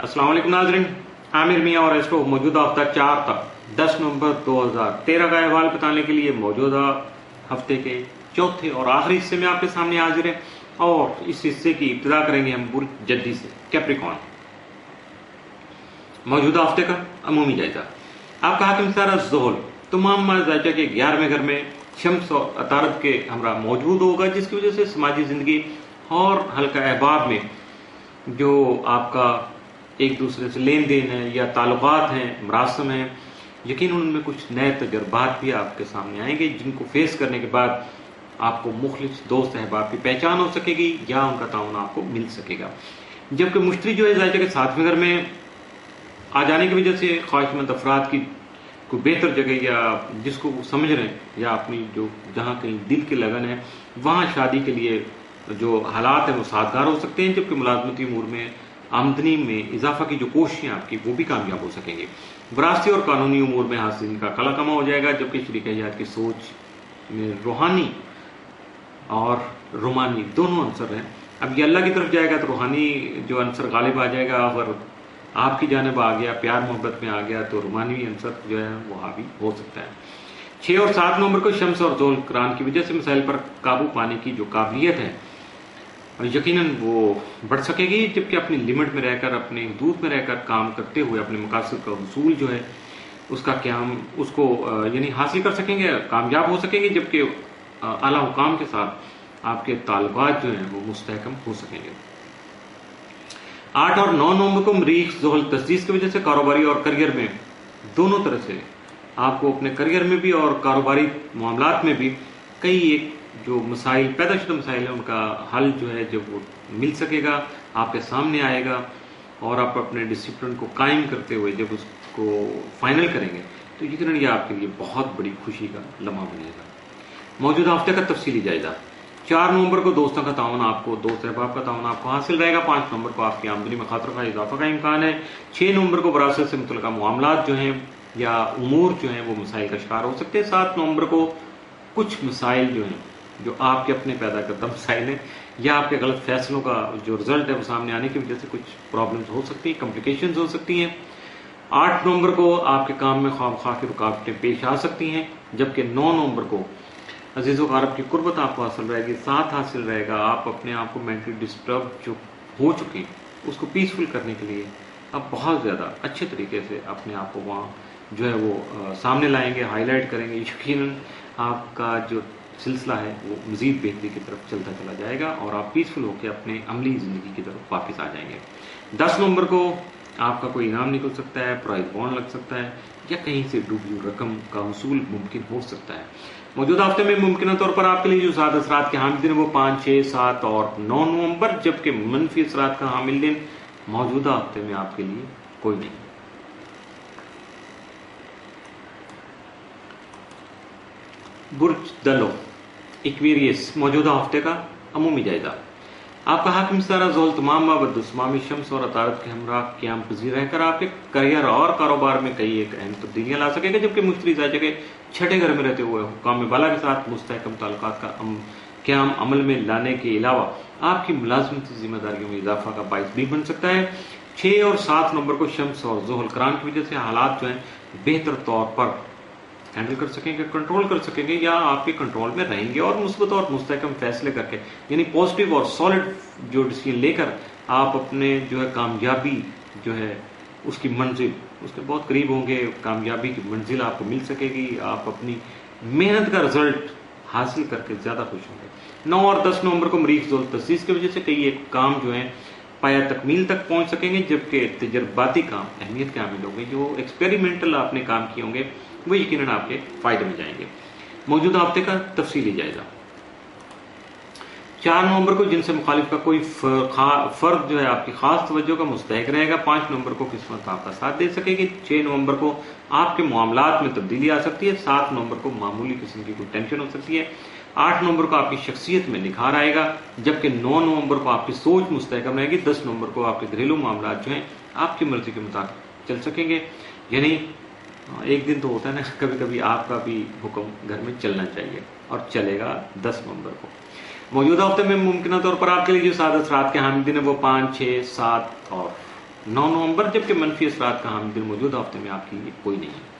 अस्सलाम वालेकुम नाज़रीन, आमिर मियाँ और एस्ट्रो मौजूदा हफ्ता 4 तक 10 नवंबर 2013 का अहवाल बताने के लिए मौजूदा हफ्ते के चौथे और आखिरी हिस्से में आपके सामने हाजिर है। और इस हिस्से की इब्तिदा करेंगे हम बुर्ज जद्दी से, कैप्रिकॉर्न। मौजूदा हफ्ते का अमूमी जायजा। आपका हाकिम सारा ज़ोहल तमाम जायजा के 11वें घर में शम्स और अतारद के हमरा मौजूद होगा, जिसकी वजह से समाजी जिंदगी और हल्का अहबाब में जो आपका एक दूसरे से लेन देन है या ताल्लुकात हैं, मरासम हैं, यकीन उनमें कुछ नए तजर्बात भी आपके सामने आएंगे, जिनको फेस करने के बाद आपको मुखलिस दोस्त अहबाब की पहचान हो सकेगी या उनका ताउन आपको मिल सकेगा। जबकि मुश्तरी जो है जायजा के 7वें घर में आ जाने की वजह से ख्वाहिशमंद अफराद की कोई बेहतर जगह या जिसको वो समझ रहे हैं या अपनी जो जहाँ कहीं दिल की लगन है वहाँ शादी के लिए जो हालात हैं वो साजगार हो सकते हैं। जबकि मुलाजमती उमूर में आमदनी में इजाफा की जो कोशिशें आपकी वो भी कामयाब हो सकेंगे। विरासती और कानूनी उमूर में हासिल का कला कमा हो जाएगा। जबकि शरीक हयात की सोच में रूहानी और रोमानी दोनों अंसर हैं। अब ये अल्लाह की तरफ जाएगा तो रूहानी जो अंसर गालिब आ जाएगा, अगर आपकी जानिब आ गया, प्यार मोहब्बत में आ गया, तो रूमानी अंसर जो है वो हावी हो सकता है। 6 और 7 नवंबर को शम्स और ज़ोहल क़ुरान की वजह से मसाइल पर काबू पाने की जो काबिलियत है यकीनन वो बढ़ सकेगी। जबकि अपनी लिमिट में रहकर, अपने हदूद में रहकर काम करते हुए अपने मकासद का हुसूल जो है उसका क़याम उसको यानी हासिल कर सकेंगे, कामयाब हो सकेंगे। जबकि आला हुकाम के साथ आपके ताल्लुकात जो हैं वो मुस्तहकम हो सकेंगे। 8 और 9 नवंबर को मरीख ज़ोहल तस्दीस की वजह से कारोबारी और करियर में दोनों तरह से आपको अपने करियर में भी और कारोबारी मामलात में भी कई एक जो मसाइल पैदाशुदा मसाइल है उनका हल जो है जब वो मिल सकेगा, आपके सामने आएगा और आप अपने डिसिप्लिन को कायम करते हुए जब उसको फाइनल करेंगे तो यकीनन ये आपके लिए बहुत बड़ी खुशी का लम्हा बनेगा। मौजूदा हफ्ते का तफसीली जायजा। 4 नवंबर को दोस्तों का ताउन आपको, दोस्त अहबाब का ताउन आपको हासिल रहेगा। 5 नवंबर को आपकी आमदनी में खतरा का इजाफा का इम्कान है। 6 नवंबर को विरासत से मुतल्लिका मामलात जो हैं या उमूर जो हैं वो मसाइल का शिकार हो सकते हैं। 7 नवंबर को कुछ मसाइल जो हैं जो आपके अपने पैदा करता मसाइल हैं या आपके गलत फैसलों का जो रिजल्ट है वो सामने आने की वजह से कुछ प्रॉब्लम्स हो सकती हैं, कॉम्प्लिकेशंस हो सकती हैं। 8 नवंबर को आपके काम में ख्वामख्वाह की रुकावटें पेश आ सकती हैं। जबकि 9 नवंबर को अजीज़ व क़रीब की कुर्बत आपको हासिल रहेगी, साथ हासिल रहेगा। आप अपने आप को मेंटली डिस्टर्ब जो हो चुके हैं उसको पीसफुल करने के लिए आप बहुत ज़्यादा अच्छे तरीके से अपने आप को वहाँ जो है वो सामने लाएंगे, हाईलाइट करेंगे। यकीनन आपका जो सिलसिला है वो मज़ीद बेहतरी की तरफ चलता चला जाएगा और आप पीसफुल होकर अपने अमली ज़िंदगी की तरफ वापस आ जाएंगे। 10 नवंबर को आपका कोई इनाम निकल सकता है, प्राइज बॉन्ड लग सकता है या कहीं से डूबी रकम का वसूल मुमकिन हो सकता है। मौजूदा हफ्ते में मुमकिन तौर पर आपके लिए जो ज़्यादा असरात के हामिल दिन है वो 5, 6, 7 और 9 नवंबर। जबकि मनफी असरात का हामिल दिन मौजूदा हफ्ते में आपके लिए कोई नहीं। बुर्ज दलो एक्वेरियस। मौजूदा हफ्ते का अमूमी जायजा। आपका हाकिम सारा ज़ोहल तमाम बाबदुस्मामी शम्स और अतारद के हमरा क़याम पज़ीर रहकर आपके करियर और कारोबार में कई एक अहम तब्दीलियाँ ला सकेगा। जबकि मुश्तरी जायजा के 6ठे घर में रहते हुए हुकाम बाला के साथ मुस्तहकम ताल्लुकात का क़याम अमल में लाने के अलावा आपकी मुलाज़मती जिम्मेदारियों में इजाफा का बाइस भी बन सकता है। 6 और 7 नवंबर को शम्स और ज़ोहल क़ुरान की वजह से हालात जो हैं बेहतर तौर पर हैंडल कर सकेंगे, कंट्रोल कर सकेंगे या आपके कंट्रोल में रहेंगे और मुस्बत और मुस्तहकम फैसले करके यानी पॉजिटिव और सॉलिड जो डिसीजन लेकर आप अपने जो है कामयाबी जो है उसकी मंजिल उसके बहुत करीब होंगे। कामयाबी की मंजिल आपको मिल सकेगी, आप अपनी मेहनत का रिजल्ट हासिल करके ज़्यादा खुश होंगे। 9 और 10 नवंबर को मरीख ज़ोहल तस्दीस की वजह से कई एक काम जो है पाया तकमील तक पहुंच सकेंगे। जबकि तजर्बाती काम अहमियत के हामिल होंगे। जो एक्सपेरिमेंटल आपने काम किए होंगे वो यकीनन आपके फायदे में जाएंगे। मौजूदा हफ्ते का तफसीली जायजा। 4 नवंबर को जिनसे मुखालिफ का कोई फर्द जो है आपकी खास तवज्जो का मुस्तहक रहेगा। 5 नवंबर को किस्मत आपका साथ दे सकेगी। 6 नवंबर को आपके मामलात में तब्दीली आ सकती है। 7 नवंबर को मामूली किस्म की कोई टेंशन हो सकती है। 8 नवंबर को आपकी शख्सियत में निखार आएगा। जबकि 9 नवंबर को आपकी सोच मुस्तहकम रहेगी। 10 नवंबर को आपके घरेलू मामलात जो हैं आपकी मर्जी के मुताबिक चल सकेंगे। यानी एक दिन तो होता है ना, कभी कभी आपका भी हुक्म घर में चलना चाहिए और चलेगा 10 नवंबर को। मौजूदा हफ्ते में मुमकिन तौर पर आपके लिए जो सादा असरात के हामिल दिन है वो 5, 6, 7 और 9 नवंबर, जबकि मनफी असरात का हामिल दिन मौजूदा हफ्ते में आपके लिए कोई नहीं है।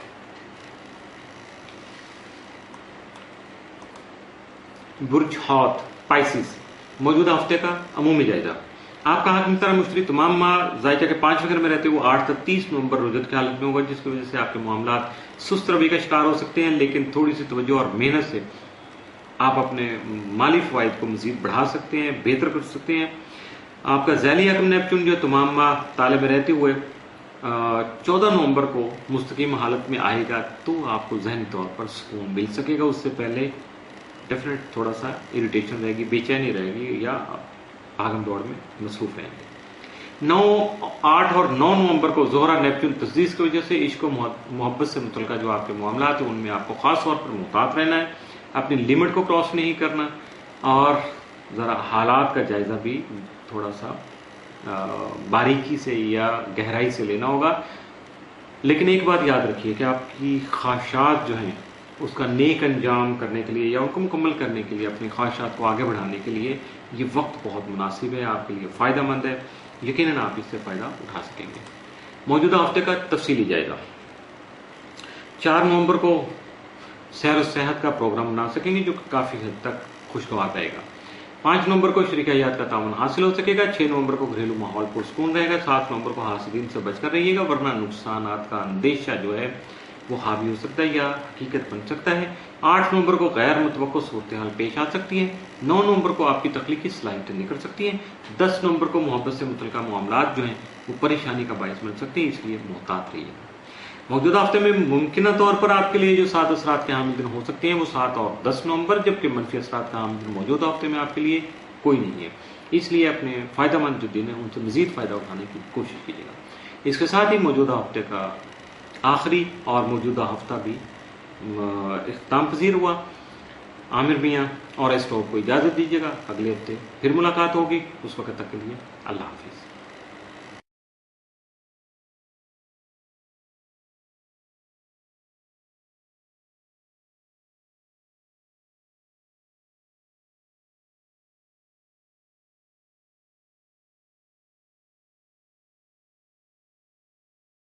बुर्ज हौत पाइसिस, मौजूदा हफ्ते का अमूमी जायजा। आपका हाकिम तारा मुश्तरी तमाम माह जायजा के 5 फिगर में रहते हुए 8 तक 30 नवंबर रुजत की हालत में होगा, जिसकी वजह से आपके मामलात सुस्त रवैये का शिकार हो सकते हैं, लेकिन थोड़ी सी तवज्जो और मेहनत से आप अपने माली फवाइद को मजीद बढ़ा सकते हैं, बेहतर कर सकते हैं। आपका ज़ैली हाकिम नेपच्यून जो तमाम माह ताले में रहते हुए 14 नवंबर को मुस्तकीम हालत में आएगा, तो आपको जहनी तौर पर सुकून मिल सकेगा। उससे पहले डेफिनेट थोड़ा सा इरिटेशन रहेगी, बेचैनी रहेगी, या भागम दौड़ में मसरूफ रहेंगे। 9, 8 और 9 नवंबर को ज़ोहरा नेपच्यून तस्दीस की वजह से इश्क व मोहब्बत से मुतल्लिक़ जो आपके मामलात हैं उनमें आपको खास तौर पर मुहतात रहना है, अपनी लिमिट को क्रॉस नहीं करना, और ज़रा हालात का जायज़ा भी थोड़ा सा बारीकी से या गहराई से लेना होगा। लेकिन एक बात याद रखिए कि आपकी ख्वाहिशात जो हैं उसका नेक अंजाम करने के लिए या उनको मुकम्मल करने के लिए, अपनी ख्वाहिशात को आगे बढ़ाने के लिए ये वक्त बहुत मुनासिब है, आपके लिए फ़ायदेमंद है। यकीनन आप इससे फ़ायदा उठा सकेंगे। मौजूदा हफ्ते का तफसीली जायजा। 4 नवंबर को सैर और सेहत का प्रोग्राम बना सकेंगे, जो काफ़ी हद तक खुशगवार रहेगा। 5 नवंबर को शरीक हयात का तावन हासिल हो सकेगा। 6 नवंबर को घरेलू माहौल पुरसकून रहेगा। 7 नवंबर को हासिदीन से बचकर रहिएगा, वरना नुकसानात का अंदेशा जो है वो हावी हो सकता है या हकीकत बन सकता है। 8 नवंबर को गैर मुतवक्को सूरत हाल पेश आ सकती है। 9 नवंबर को आपकी तख्लीकी सलाहियतें निकल सकती हैं। 10 नवंबर को मोहब्बत से मुतल्लिक़ा मामलात जो हैं वो परेशानी का बायस बन सकते हैं, इसलिए मुहतात रहिएगा। मौजूदा हफ्ते में मुमकिन तौर पर आपके लिए जो 7 असरात के हामिल दिन हो सकते हैं वो 7 और 10 नवंबर, जबकि मनफी असरात का हामिल दिन मौजूदा हफ्ते में आपके लिए कोई नहीं है। इसलिए अपने फ़ायदेमंद जो दिन है उनसे मज़ीद फ़ायदा उठाने की कोशिश कीजिएगा। इसके साथ ही मौजूदा हफ्ते का आखिरी और मौजूदा हफ्ता भी इख्तिताम पजीर हुआ। आमिर मियाँ और स्टॉप को इजाज़त दीजिएगा। अगले हफ्ते फिर मुलाकात होगी, उस वक्त तक के लिए अल्लाह हाफिज़।